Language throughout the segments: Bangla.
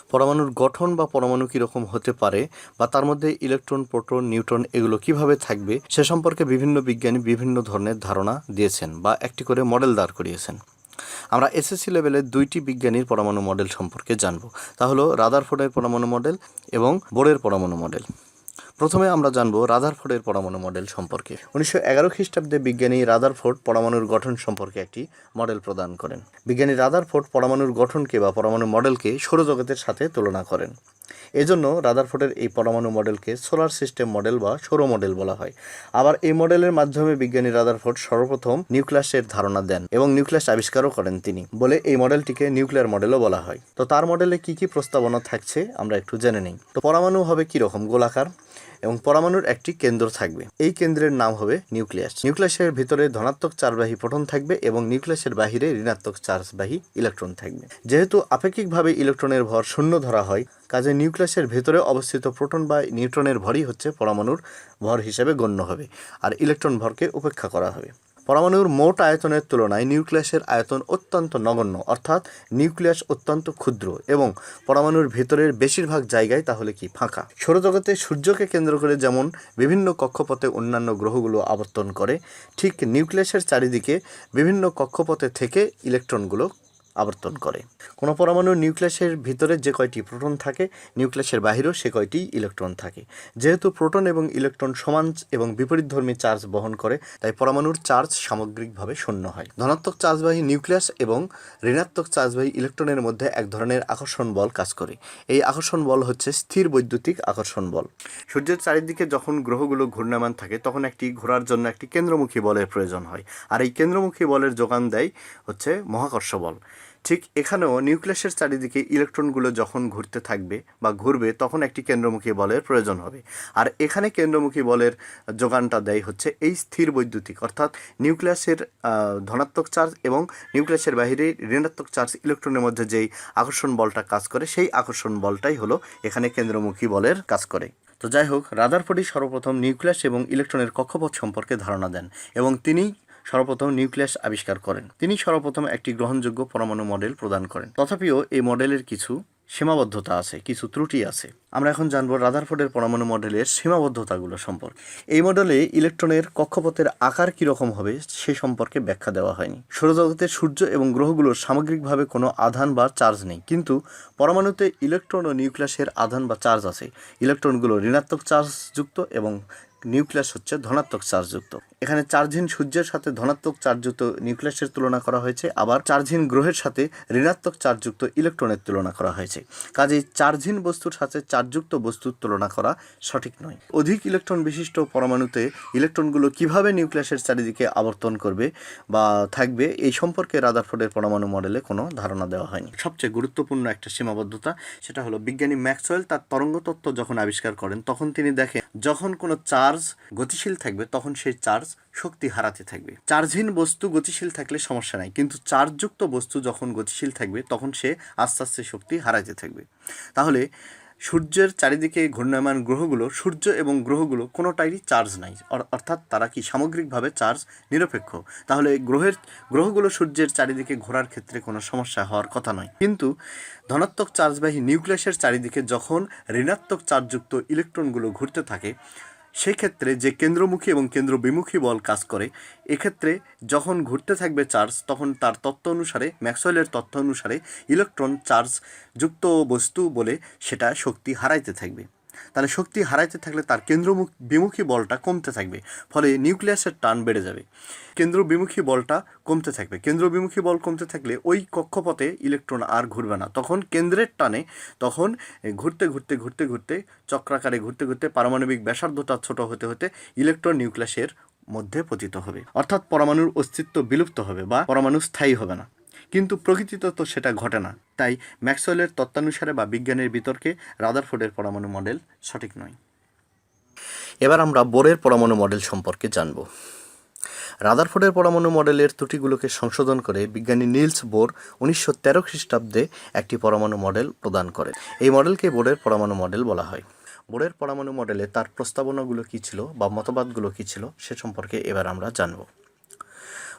পরমাণুর গঠন বা পরমাণু কীরকম হতে পারে বা তার মধ্যে ইলেকট্রন, প্রোটন, নিউট্রন এগুলো কিভাবে থাকবে সে সম্পর্কে বিভিন্ন বিজ্ঞানী বিভিন্ন ধরনের ধারণা দিয়েছেন বা একটি করে মডেল দাঁড় করিয়েছেন। আমরা এসএসসি লেভেলে দুইটি বিজ্ঞানীর পরমাণু মডেল সম্পর্কে জানব। তা হলো রাদারফোর্ডের পরমাণু মডেল এবং বোরের পরমাণু মডেল। প্রথমে আমরা জানব রাদারফোর্ডের পরমাণু মডেল সম্পর্কে। 1911 খ্রিস্টাব্দে বিজ্ঞানী রাদারফোর্ড পরমাণুর গঠন সম্পর্কে একটি মডেল প্রদান করেন। বিজ্ঞানী রাদারফোর্ড পরমাণুর গঠনকে বা পরমাণু মডেলকে সৌরজগতের সাথে তুলনা করেন। এজন্য রাদারফোর্ডের এই পরমাণু মডেলকে সোলার সিস্টেম মডেল বা সৌর মডেল বলা হয়। আবার এই মডেলের মাধ্যমে বিজ্ঞানী রাদারফোর্ড সর্বপ্রথম নিউক্লিয়াসের ধারণা দেন এবং নিউক্লিয়াস আবিষ্কারও করেন তিনি, বলে এই মডেলটিকে নিউক্লিয়ার মডেলও বলা হয়। তো তার মডেলে কি কি প্রস্তাবনা থাকছে আমরা একটু জেনে নিই। তো পরমাণু হবে কীরকম? গোলাকার এবং পরমাণুর একটি কেন্দ্র থাকবে। এই কেন্দ্রের নাম হবে নিউক্লিয়াস। নিউক্লিয়াসের ভিতরে ধনাত্মক চার্জবাহী প্রোটন থাকবে এবং নিউক্লিয়াসের বাহিরে ঋণাত্মক চার্জবাহী ইলেকট্রন থাকবে। যেহেতু আপেক্ষিকভাবে ইলেকট্রনের ভর শূন্য ধরা হয়, কাজে নিউক্লিয়াসের ভেতরে অবস্থিত প্রোটন বা নিউট্রনের ভরই হচ্ছে পরমাণুর ভর হিসেবে গণ্য হবে, আর ইলেকট্রন ভরকে উপেক্ষা করা হবে। পরমাণুর মোট আয়তনের তুলনায় নিউক্লিয়াসের আয়তন অত্যন্ত নগণ্য, অর্থাৎ নিউক্লিয়াস অত্যন্ত ক্ষুদ্র এবং পরমাণুর ভেতরের বেশিরভাগ জায়গায় তাহলে কি ফাঁকা। সৌরজগতে সূর্যকে কেন্দ্র করে যেমন বিভিন্ন কক্ষপথে অন্যান্য গ্রহগুলো আবর্তন করে, ঠিক নিউক্লিয়াসের চারিদিকে বিভিন্ন কক্ষপথে থেকে ইলেকট্রনগুলো আবর্তন করে। কোনো পরমাণুর নিউক্লিয়াসের ভিতরে যে কয়টি প্রোটন থাকে, নিউক্লিয়াসের বাহিরেও সে কয়টি ইলেকট্রন থাকে। যেহেতু প্রোটন এবং ইলেকট্রন সমান এবং বিপরীতধর্মী চার্জ বহন করে, তাই পরমাণুর চার্জ সামগ্রিকভাবে শূন্য হয়। ধনাত্মক চার্জবাহী নিউক্লিয়াস এবং ঋণাত্মক চার্জবাহী ইলেকট্রনের মধ্যে এক ধরনের আকর্ষণ বল কাজ করে। এই আকর্ষণ বল হচ্ছে স্থির বৈদ্যুতিক আকর্ষণ বল। সূর্যের চারিদিকে যখন গ্রহগুলো ঘূর্ণায়মান থাকে তখন একটি ঘোরার জন্য একটি কেন্দ্রমুখী বলের প্রয়োজন হয়, আর এই কেন্দ্রমুখী বলের যোগান দেয় হচ্ছে মহাকর্ষ বল। ঠিক এখানেও নিউক্লিয়াসের চারিদিকে ইলেকট্রনগুলো যখন ঘুরতে থাকবে বা ঘুরবে তখন একটি কেন্দ্রমুখী বলের প্রয়োজন হবে, আর এখানে কেন্দ্রমুখী বলের যোগানটা দেয় হচ্ছে এই স্থির বৈদ্যুতিক, অর্থাৎ নিউক্লিয়াসের ধনাত্মক চার্জ এবং নিউক্লিয়াসের বাইরে ঋণাত্মক চার্জ ইলেকট্রনের মধ্যে যেই আকর্ষণ বলটা কাজ করে, সেই আকর্ষণ বলটাই হলো এখানে কেন্দ্রমুখী বলের কাজ করে। তো যাই হোক, রাদারফোর্ডই সর্বপ্রথম নিউক্লিয়াস এবং ইলেকট্রনের কক্ষপথ সম্পর্কে ধারণা দেন এবং তিনি সর্বপ্রথম নিউক্লিয়াস আবিষ্কার করেন। তিনি সর্বপ্রথম একটি গ্রহণযোগ্য পরমাণু মডেল প্রদান করেন। তথাপিও এই মডেলের কিছু সীমাবদ্ধতা আছে, কিছু ত্রুটি আছে। আমরা এখন জানবো রাদারফোর্ডের পরমাণু মডেলের সীমাবদ্ধতাগুলো সম্পর্কে। এই মডেলে ইলেকট্রনের কক্ষপথের আকার কীরকম হবে সে সম্পর্কে ব্যাখ্যা দেওয়া হয়নি। সৌরজগতের সূর্য এবং গ্রহগুলোর সামগ্রিকভাবে কোনো আধান বা চার্জ নেই, কিন্তু পরমাণুতে ইলেকট্রন ও নিউক্লিয়াসের আধান বা চার্জ আছে। ইলেকট্রনগুলো ঋণাত্মক চার্জযুক্ত এবং নিউক্লিয়াস হচ্ছে ধনাত্মক চার্জযুক্ত। এখানে চার্জহীন সূর্যের সাথে ধনাত্মক চার্জযুক্ত নিউক্লিয়াসের তুলনা করা হয়েছে, আবার চার্জহীন গ্রহের সাথে ঋণাত্মক চার্জযুক্ত ইলেকট্রনের তুলনা করা হয়েছে। কাজেই চার্জহীন বস্তুর সাথে চার্জযুক্ত বস্তুর তুলনা করা সঠিক নয়। অধিক ইলেকট্রন বিশিষ্ট পরমাণুতে ইলেকট্রনগুলো কিভাবে নিউক্লিয়াসের চারিদিকে আবর্তন করবে বা থাকবে এই সম্পর্কে রাদারফোর্ডের পরমাণু মডেলে কোনো ধারণা দেওয়া হয়নি। সবচেয়ে গুরুত্বপূর্ণ একটা সীমাবদ্ধতা, সেটা হলো বিজ্ঞানী ম্যাক্সওয়েল তার তরঙ্গ তত্ত্ব যখন আবিষ্কার করেন তখন তিনি দেখেন যখন কোনো চার্জ গতিশীল থাকবে তখন সেই চার্জ শক্তি হারাতে থাকবে। চার্জহীন বস্তু গতিশীল থাকলে সমস্যা নাই, কিন্তু চার্জযুক্ত বস্তু যখন গতিশীল থাকবে তখন সে আস্তে আস্তে শক্তি হারাতে থাকবে। তাহলে সূর্যের চারিদিকে ঘূর্ণায়মান গ্রহগুলো, সূর্য এবং গ্রহগুলো কোনোটারই চার্জ নাই, অর্থাৎ তারা কি সামগ্রিকভাবে চার্জ নিরপেক্ষ। তাহলে গ্রহগুলো সূর্যের চারিদিকে ঘোরার ক্ষেত্রে কোনো সমস্যা হওয়ার কথা নয়। কিন্তু ধনাত্মক চার্জবাহী নিউক্লিয়াসের চারিদিকে যখন ঋণাত্মক চার্জযুক্ত ইলেকট্রনগুলো ঘুরতে থাকে, সেক্ষেত্রে যে কেন্দ্রমুখী এবং কেন্দ্রবিমুখী বল কাজ করে, এক্ষেত্রে যখন ঘুরতে থাকবে চার্জ তখন তার তত্ত্ব অনুসারে, ম্যাক্সওয়েলের তত্ত্ব অনুসারে ইলেকট্রন চার্জযুক্ত বস্তু বলে সেটা শক্তি হারাইতে থাকবে। তাহলে শক্তি হারাইতে থাকলে তার বিমুখী বলটা কমতে থাকবে, ফলে নিউক্লিয়াসের টান বেড়ে যাবে। কেন্দ্রবিমুখী বলটা কমতে থাকবে। কেন্দ্রবিমুখী বল কমতে থাকলে ওই কক্ষপথে ইলেকট্রন আর ঘুরবে না, তখন কেন্দ্রের টানে তখন ঘুরতে ঘুরতে ঘুরতে ঘুরতে চক্রাকারে ঘুরতে ঘুরতে পারমাণবিক ব্যাসার্ধটা ছোট হতে হতে ইলেকট্রন নিউক্লিয়াসের মধ্যে পতিত হবে, অর্থাৎ পরমাণুর অস্তিত্ব বিলুপ্ত হবে বা পরমাণু স্থায়ী হবে না। কিন্তু প্রকৃতিতে তো সেটা ঘটে না। তাই ম্যাক্সওয়েলের তত্ত্বানুসারে বা বিজ্ঞানের বিতর্কে রাদারফোর্ডের পরমাণু মডেল সঠিক নয়। এবার আমরা বোরের পরমাণু মডেল সম্পর্কে জানব। রাদারফোর্ডের পরমাণু মডেলের ত্রুটিগুলোকে সংশোধন করে বিজ্ঞানী নিলস বোর 1913 খ্রিস্টাব্দে একটি পরমাণু মডেল প্রদান করেন। এই মডেলকে বোরের পরমাণু মডেল বলা হয়। বোরের পরমাণু মডেলে তার প্রস্তাবনাগুলো কী ছিল বা মতবাদগুলো কী ছিল সে সম্পর্কে এবার আমরা জানব।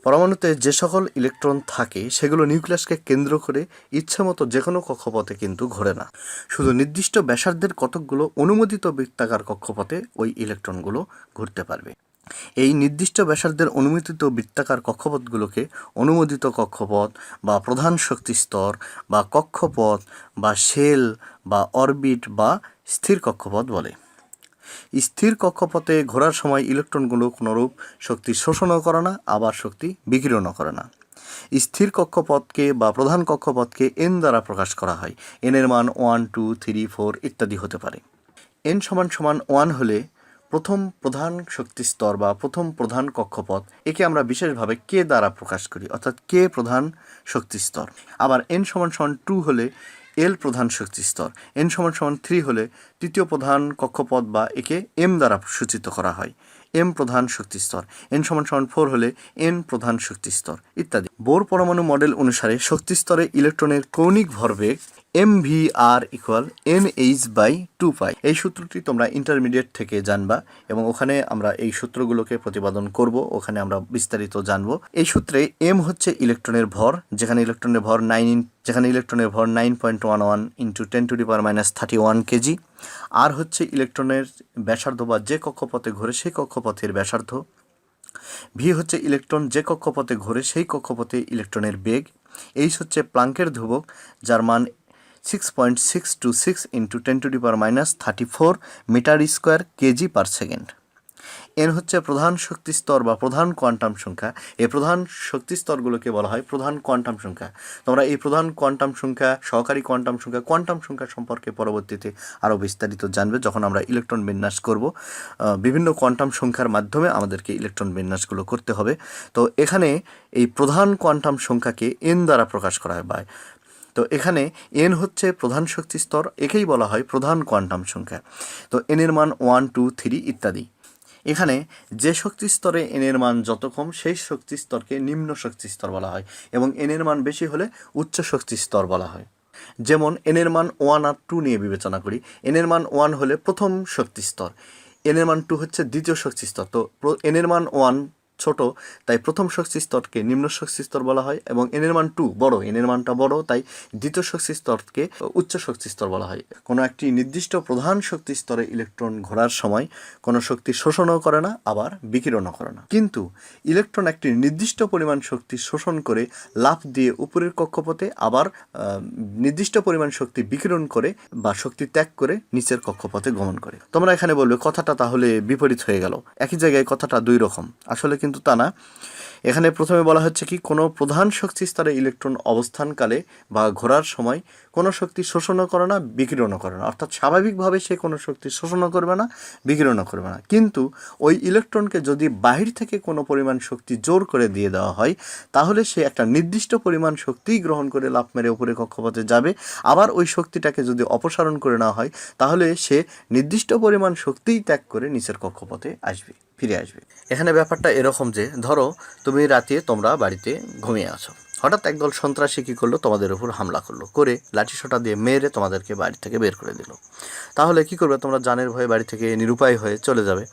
পরমাণুতে যে সকল ইলেকট্রন থাকে সেগুলো নিউক্লিয়াসকে কেন্দ্র করে ইচ্ছামতো যে কোনো কক্ষপথে কিন্তু ঘোরে না। শুধু নির্দিষ্ট ব্যাসার্ধের কতকগুলো অনুমোদিত বৃত্তাকার কক্ষপথে ওই ইলেকট্রনগুলো ঘুরতে পারবে। এই নির্দিষ্ট ব্যাসার্ধের অনুমোদিত বৃত্তাকার কক্ষপথগুলোকে অনুমোদিত কক্ষপথ বা প্রধান শক্তি স্তর বা কক্ষপথ বা শেল বা অরবিট বা স্থির কক্ষপথ বলে। স্থির কক্ষপথে ঘোরার সময় ইলেকট্রনগুলো কোনোরূপ শক্তি শোষণও করে না, আবার শক্তি বিকিরণও করে না। স্থির কক্ষপথকে বা প্রধান কক্ষপথকে এন দ্বারা প্রকাশ করা হয়। এনের মান 1, 2, 3, 4 ইত্যাদি হতে পারে। এন সমান 1 হলে প্রথম প্রধান শক্তি স্তর বা প্রথম প্রধান কক্ষপথ, একে আমরা বিশেষভাবে কে দ্বারা প্রকাশ করি, অর্থাৎ কে প্রধান শক্তি স্তর। আবার এন সমান 2 হলে এল প্রধান শক্তি স্তর। এন সমান 3 হলে তৃতীয় প্রধান কক্ষপথ বা একে এম দ্বারা সূচিত করা হয়, এম প্রধান শক্তি স্তর। এন সমান 4 হলে এন প্রধান শক্তি স্তর ইত্যাদি। বোর পরমাণু মডেল অনুসারে শক্তি স্তরে ইলেকট্রনের কৌণিক ভরবেগ MVR = NH/2π। এই সূত্রটি তোমরা ইন্টারমিডিয়েট থেকে জানবা এবং ওখানে আমরা এই সূত্রগুলোকে প্রতিপাদন করব, ওখানে আমরা বিস্তারিত জানব। এই সূত্রে এম হচ্ছে ইলেকট্রনের ভর, যেখানে ইলেকট্রনের ভর 9.11 × 10⁻³ কেজি। আর হচ্ছে ইলেকট্রনের ব্যাসার্ধ বা যে কক্ষপথে ঘোরে সেই কক্ষপথের ব্যাসার্ধ। ভি হচ্ছে ইলেকট্রন যে কক্ষপথে ঘোরে সেই কক্ষপথে ইলেকট্রনের বেগ। এইচ হচ্ছে প্লাঙ্কের ধ্রুবক, যার মান 6.626 × 10⁻³ মিটার² kg/s। এন হচ্ছে প্রধান শক্তি স্তর বা প্রধান কোয়ান্টাম সংখ্যা। এই প্রধান শক্তি স্তরগুলোকে বলা হয় প্রধান কোয়ান্টাম সংখ্যা। তোমরা এই প্রধান কোয়ান্টাম সংখ্যা, সহকারী কোয়ান্টাম সংখ্যা, কোয়ান্টাম সংখ্যা সম্পর্কে পরবর্তীতে আরও বিস্তারিত জানবে যখন আমরা ইলেকট্রন বিন্যাস করব। বিভিন্ন কোয়ান্টাম সংখ্যার মাধ্যমে আমাদেরকে ইলেকট্রন বিন্যাসগুলো করতে হবে। তো এখানে এই প্রধান কোয়ান্টাম সংখ্যাকে এন দ্বারা প্রকাশ করা হয়। তো এখানে এন হচ্ছে প্রধান শক্তি স্তর, একেই বলা হয় প্রধান কোয়ান্টাম সংখ্যা। তো এনের মান 1, 2, 3 ইত্যাদি। এখানে যে শক্তি স্তরে এনের মান যত কম সেই শক্তি স্তরকে নিম্ন শক্তি স্তর বলা হয় এবং এনের মান বেশি হলে উচ্চ শক্তি স্তর বলা হয়। যেমন এনের মান 1 আর 2 নিয়ে বিবেচনা করি। এনের মান 1 হলে প্রথম শক্তি স্তর, এনের মান 2 হচ্ছে দ্বিতীয় শক্তি স্তর। তো এনের মান 1 ছোট, তাই প্রথম শক্তি স্তরকে নিম্ন শক্তি স্তর বলা হয় এবং এনের মান 2 বড়, এনের মানটা বড়, তাই দ্বিতীয় শক্তি স্তরকে উচ্চ শক্তি স্তর বলা হয়। কোনো একটি নির্দিষ্ট প্রধান শক্তি স্তরে ইলেকট্রন ঘোরার সময় কোনো শক্তি শোষণও করে না, আবার বিকিরণও করে না। কিন্তু ইলেকট্রন একটি নির্দিষ্ট পরিমাণ শক্তি শোষণ করে লাফ দিয়ে উপরের কক্ষপথে, আবার নির্দিষ্ট পরিমাণ শক্তি বিকিরণ করে বা শক্তি ত্যাগ করে নিচের কক্ষপথে গমন করে। তোমরা এখানে বলবে কথাটা তাহলে বিপরীত হয়ে গেল, একই জায়গায় কথাটা দুই রকম। আসলে কিন্তু তা না। এখানে প্রথমে বলা হচ্ছে কি, কোনো প্রধান শক্তি স্তরে ইলেকট্রন অবস্থানকালে বা ঘোরার সময় কোনো শক্তি শোষণও করে না, বিকিরণও করে না, অর্থাৎ স্বাভাবিকভাবে সে কোনো শক্তি শোষণও করবে না, বিকিরণও করবে না। কিন্তু ওই ইলেকট্রনকে যদি বাহির থেকে কোনো পরিমাণ শক্তি জোর করে দিয়ে দেওয়া হয়, তাহলে সে একটা নির্দিষ্ট পরিমাণ শক্তিই গ্রহণ করে লাফ মেরে উপরে কক্ষপথে যাবে। আবার ওই শক্তিটাকে যদি অপসারণ করে নেওয়া হয়, তাহলে সে নির্দিষ্ট পরিমাণ শক্তিই ত্যাগ করে নিচের কক্ষপথে আসবে, ফিরে আসবে। এখানে ব্যাপারটা এরকম যে, ধরো তুমি রাতে তোমরা বাড়িতে ঘুমিয়ে আছো, হঠাৎ একদল সন্ত্রাসী কী করলো, তোমাদের উপর হামলা করলো, করে লাঠিসোঁটা দিয়ে মেরে তোমাদেরকে বাড়ি থেকে বের করে দিল। তাহলে কি করবে? তোমরা জানের ভয়ে বাড়ি থেকে নিরুপায় হয়ে চলে যাবে।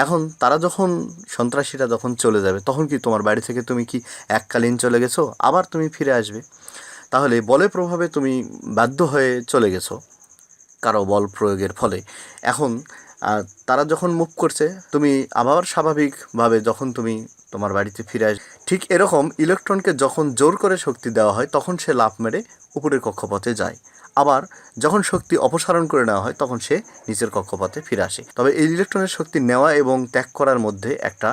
এখন তারা যখন, সন্ত্রাসীরা যখন চলে যাবে, তখন কি তোমার বাড়ি থেকে তুমি কি এককালীন চলে গেছো, আবার তুমি ফিরে আসবে? তাহলে বলের প্রভাবে তুমি বাধ্য হয়ে চলে গেছো কারো বল প্রয়োগের ফলে। এখন তারা যখন মুভ করছে, তুমি আবার স্বাভাবিকভাবে যখন তুমি তোমার বাড়িতে ফিরে আসবে, ঠিক এরকম ইলেকট্রনকে যখন জোর করে শক্তি দেওয়া হয়, তখন সে লাফ মেরে উপরের কক্ষপথে যায়। আবার যখন শক্তি অপসারণ করে নেওয়া হয়, তখন সে নিচের কক্ষপথে ফিরে আসে। তবে এই ইলেকট্রনের শক্তি নেওয়া এবং ত্যাগ করার মধ্যে একটা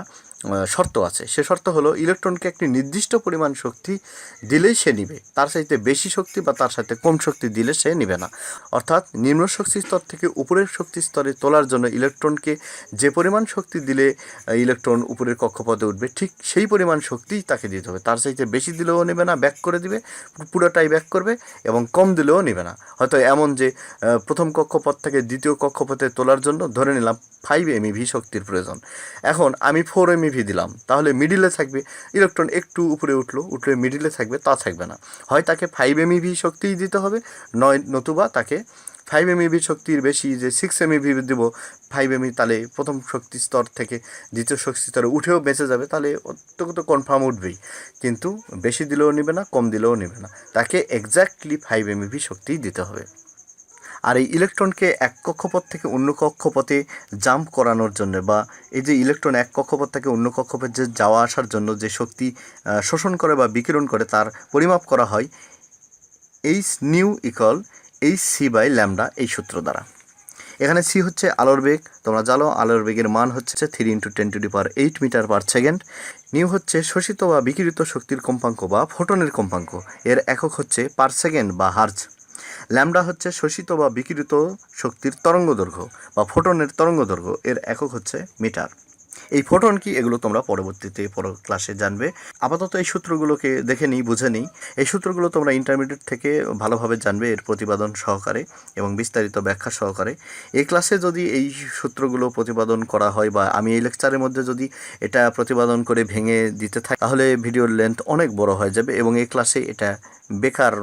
শর্ত আছে। সে শর্ত হলো, ইলেকট্রনকে একটি নির্দিষ্ট পরিমাণ শক্তি দিলেই সে নিবে, তার সাথে বেশি শক্তি বা তার সাথে কম শক্তি দিলে সে নিবে না। অর্থাৎ নিম্ন শক্তি স্তর থেকে উপরের শক্তি স্তরে তোলার জন্য ইলেকট্রনকে যে পরিমাণ শক্তি দিলে ইলেকট্রন উপরের কক্ষপথে উঠবে, ঠিক সেই পরিমাণ শক্তিই তাকে দিতে হবে। তার সাথে বেশি দিলেও নেবে না, ব্যাক করে দিবে, পুরোটাই ব্যাক করবে, এবং কম দিলেও নেবে না। হয়তো এমন যে প্রথম কক্ষপথ থেকে দ্বিতীয় কক্ষপথে তোলার জন্য ধরে নিলাম 5 MeV শক্তির প্রয়োজন, এখন আমি 4 MeV দিলাম, তাহলে মিডিলে থাকবে। ইলেকট্রন একটু উপরে উঠলে মিডিলে থাকবে, তা থাকবে না। হয় তাকে 5 MeV শক্তিই দিতে হবে, নতুবা তাকে 5 MeV শক্তির বেশি যে 6 MeV দেব 5 MeV, তাহলে প্রথম শক্তি স্তর থেকে দ্বিতীয় শক্তি স্তরে উঠেও বেঁচে যাবে, তাহলে তো কনফার্ম উঠবেই। কিন্তু বেশি দিলেও নেবে না, কম দিলেও নেবে না, তাকে এক্স্যাক্টলি 5 MeV শক্তিই দিতে হবে। আর এই ইলেকট্রনকে এক কক্ষপথ থেকে অন্য কক্ষপথে জাম্প করানোর জন্য, বা এই যে ইলেকট্রন এক কক্ষপথ থেকে অন্য কক্ষপথে যাওয়া আসার জন্য যে শক্তি শোষণ করে বা বিকিরণ করে, তার পরিমাপ করা হয় এইচ নিউ ইকুয়াল hc/λ এই সূত্র দ্বারা। এখানে সি হচ্ছে আলোর বেগ, তোমরা জানো আলোর বেগের মান হচ্ছে 3 × 10⁸ মিটার/সেকেন্ড। নিউ হচ্ছে শোষিত বা বিকিরিত শক্তির কম্পাঙ্ক বা ফোটনের কম্পাঙ্ক, এর একক হচ্ছে পার সেকেন্ড বা হার্জ। ল্যামডা হচ্ছে শোষিত বা বিকিরিত শক্তির তরঙ্গদৈর্ঘ্য বা ফোটনের তরঙ্গদৈর্ঘ্য, এর একক হচ্ছে মিটার। এই ফোটন কি, এগুলো তোমরা পরবর্তীতে ক্লাসে জানবে। আপাতত এই সূত্রগুলোকে দেখে নিই, বুঝে নিই। এই সূত্রগুলো তোমরা ইন্টারমিডিয়েট থেকে ভালোভাবে জানবে, এর প্রতিপাদন সহকারে এবং বিস্তারিত ব্যাখ্যা সহকারে। এই ক্লাসে যদি এই সূত্রগুলো প্রতিপাদন করা হয়, বা আমি এই লেকচারের মধ্যে যদি এটা প্রতিপাদন করে ভেঙে দিতে থাকি, তাহলে ভিডিওর লেন্থ অনেক বড় হয়ে যাবে এবং এই ক্লাসে এটা বেকার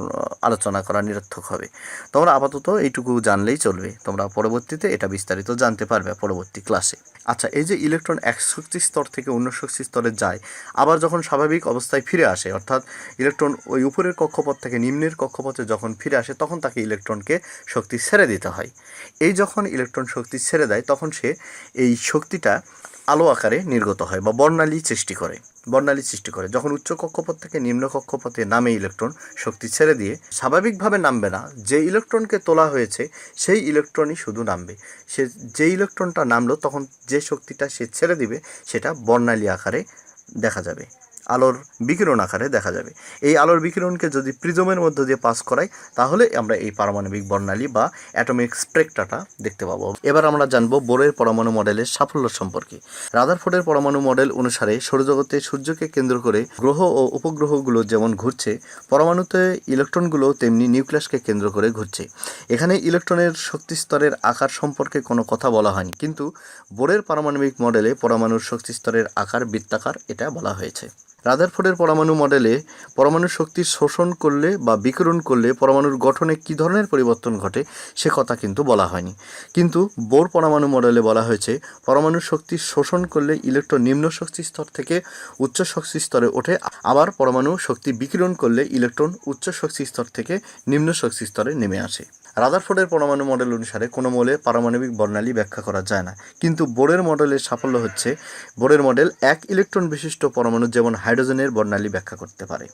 আলোচনা করা নিরর্থক হবে। তোমরা আপাতত এইটুকু জানলেই চলবে, তোমরা পরবর্তীতে এটা বিস্তারিত জানতে পারবে পরবর্তী ক্লাসে। আচ্ছা, এই যে ইলেকট্রন এক শক্তি স্তর থেকে অন্য শক্তি স্তরে যায়, আবার যখন স্বাভাবিক অবস্থায় ফিরে আসে, অর্থাৎ ইলেকট্রন ওই উপরের কক্ষপথ থেকে নিম্নের কক্ষপথে যখন ফিরে আসে, তখন তাকে ইলেকট্রনকে শক্তি ছেড়ে দিতে হয়। এই যখন ইলেকট্রন শক্তি ছেড়ে দেয়, তখন সে এই শক্তিটা আলো আকারে নির্গত হয় বা বর্ণালী সৃষ্টি করে। যখন উচ্চ কক্ষপথ থেকে নিম্ন কক্ষপথে নামে ইলেকট্রন শক্তি ছেড়ে দিয়ে, স্বাভাবিকভাবে নামবে না, যে ইলেকট্রনকে তোলা হয়েছে সেই ইলেকট্রনই শুধু নামবে। সে যে ইলেকট্রনটা নামলো, তখন যে শক্তিটা সে ছেড়ে দিবে সেটা বর্ণালী আকারে দেখা যাবে, আলোর বিকিরণ আকারে দেখা যাবে। এই আলোর বিকিরণকে যদি প্রিজমের মধ্যে দিয়ে পাস করাই, তাহলে আমরা এই পারমাণবিক বর্ণালী বা অ্যাটমিক স্পেকট্রাটা দেখতে পাবো। এবার আমরা জানবো বোরের পরমাণু মডেলের সাফল্য সম্পর্কে। রাদারফোর্ডের পরমাণু মডেল অনুসারে সৌরজগতে সূর্যকে কেন্দ্র করে গ্রহ ও উপগ্রহগুলো যেমন ঘুরছে, পরমাণুতে ইলেকট্রনগুলো তেমনি নিউক্লিয়াসকে কেন্দ্র করে ঘুরছে। এখানে ইলেকট্রনের শক্তি স্তরের আকার সম্পর্কে কোনো কথা বলা হয়নি, কিন্তু বোরের পারমাণবিক মডেলে পরমাণুর শক্তি স্তরের আকার বৃত্তাকার, এটা বলা হয়েছে। রাদারফোর্ডের পরমাণু মডেলে পরমাণুর শক্তি শোষণ করলে বা বিকিরণ করলে পরমাণুর গঠনে কী ধরনের পরিবর্তন ঘটে সে কথা কিন্তু বলা হয়নি। কিন্তু বোর পরমাণু মডেলে বলা হয়েছে পরমাণুর শক্তি শোষণ করলে ইলেকট্রন নিম্ন শক্তি স্তর থেকে উচ্চ শক্তি স্তরে ওঠে, আবার পরমাণু শক্তি বিকিরণ করলে ইলেকট্রন উচ্চ শক্তি স্তর থেকে নিম্ন শক্তি স্তরে নেমে আসে। রাদারফোর্ডের পরমাণু মডেল অনুসারে কোনো মৌলের পারমাণবিক বর্ণালী ব্যাখ্যা করা যায় না, কিন্তু বোরের মডেলের সাফল্য হচ্ছে বোরের মডেল এক ইলেকট্রন বিশিষ্ট পরমাণু যেমন হাইড্রোজেনের বর্ণালী ব্যাখ্যা করতে পারে,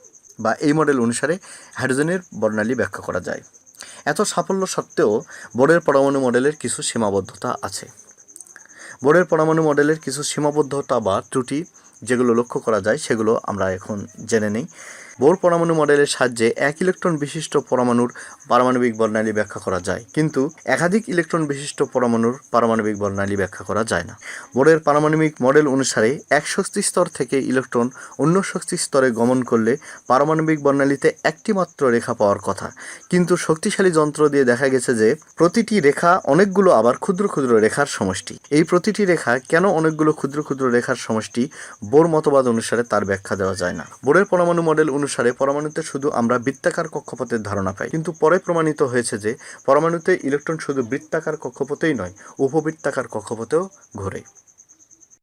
বা এই মডেল অনুসারে হাইড্রোজেনের বর্ণালী ব্যাখ্যা করা যায়। এত সাফল্য সত্ত্বেও বোরের পরমাণু মডেলের কিছু সীমাবদ্ধতা আছে। বোরের পরমাণু মডেলের কিছু সীমাবদ্ধতা বা ত্রুটি যেগুলো লক্ষ্য করা যায়, সেগুলো আমরা এখন জেনে নেই। বোর পরমাণু মডেলের সাহায্যে এক ইলেকট্রন বিশিষ্ট পরমাণুর পারমাণবিক বর্ণালী ব্যাখ্যা করা যায়, কিন্তু একাধিক ইলেকট্রন বিশিষ্ট পরমাণুর পারমাণবিক বর্ণালী ব্যাখ্যা করা যায় না। বোরের পারমাণবিক মডেল অনুসারে এক শক্তি স্তর থেকে ইলেকট্রন অন্য শক্তি স্তরে গমন করলে পারমাণবিক বর্ণালীতে একটি মাত্র রেখা পাওয়ার কথা, কিন্তু শক্তিশালী যন্ত্র দিয়ে দেখা গেছে যে প্রতিটি রেখা অনেকগুলো আবার ক্ষুদ্র ক্ষুদ্র রেখার সমষ্টি। এই প্রতিটি রেখা কেন অনেকগুলো ক্ষুদ্র ক্ষুদ্র রেখার সমষ্টি, বোর মতবাদ অনুসারে তার ব্যাখ্যা দেওয়া যায় না। বোরের পরমাণু মডেল অনুসারে পরমাণুতে শুধু আমরা বৃত্তাকার কক্ষপথের ধারণা পাই, কিন্তু পরে প্রমাণিত হয়েছে যে পরমাণুতে ইলেকট্রন শুধু বৃত্তাকার কক্ষপথেই নয়, উপবৃত্তাকার কক্ষপথেও ঘোরে।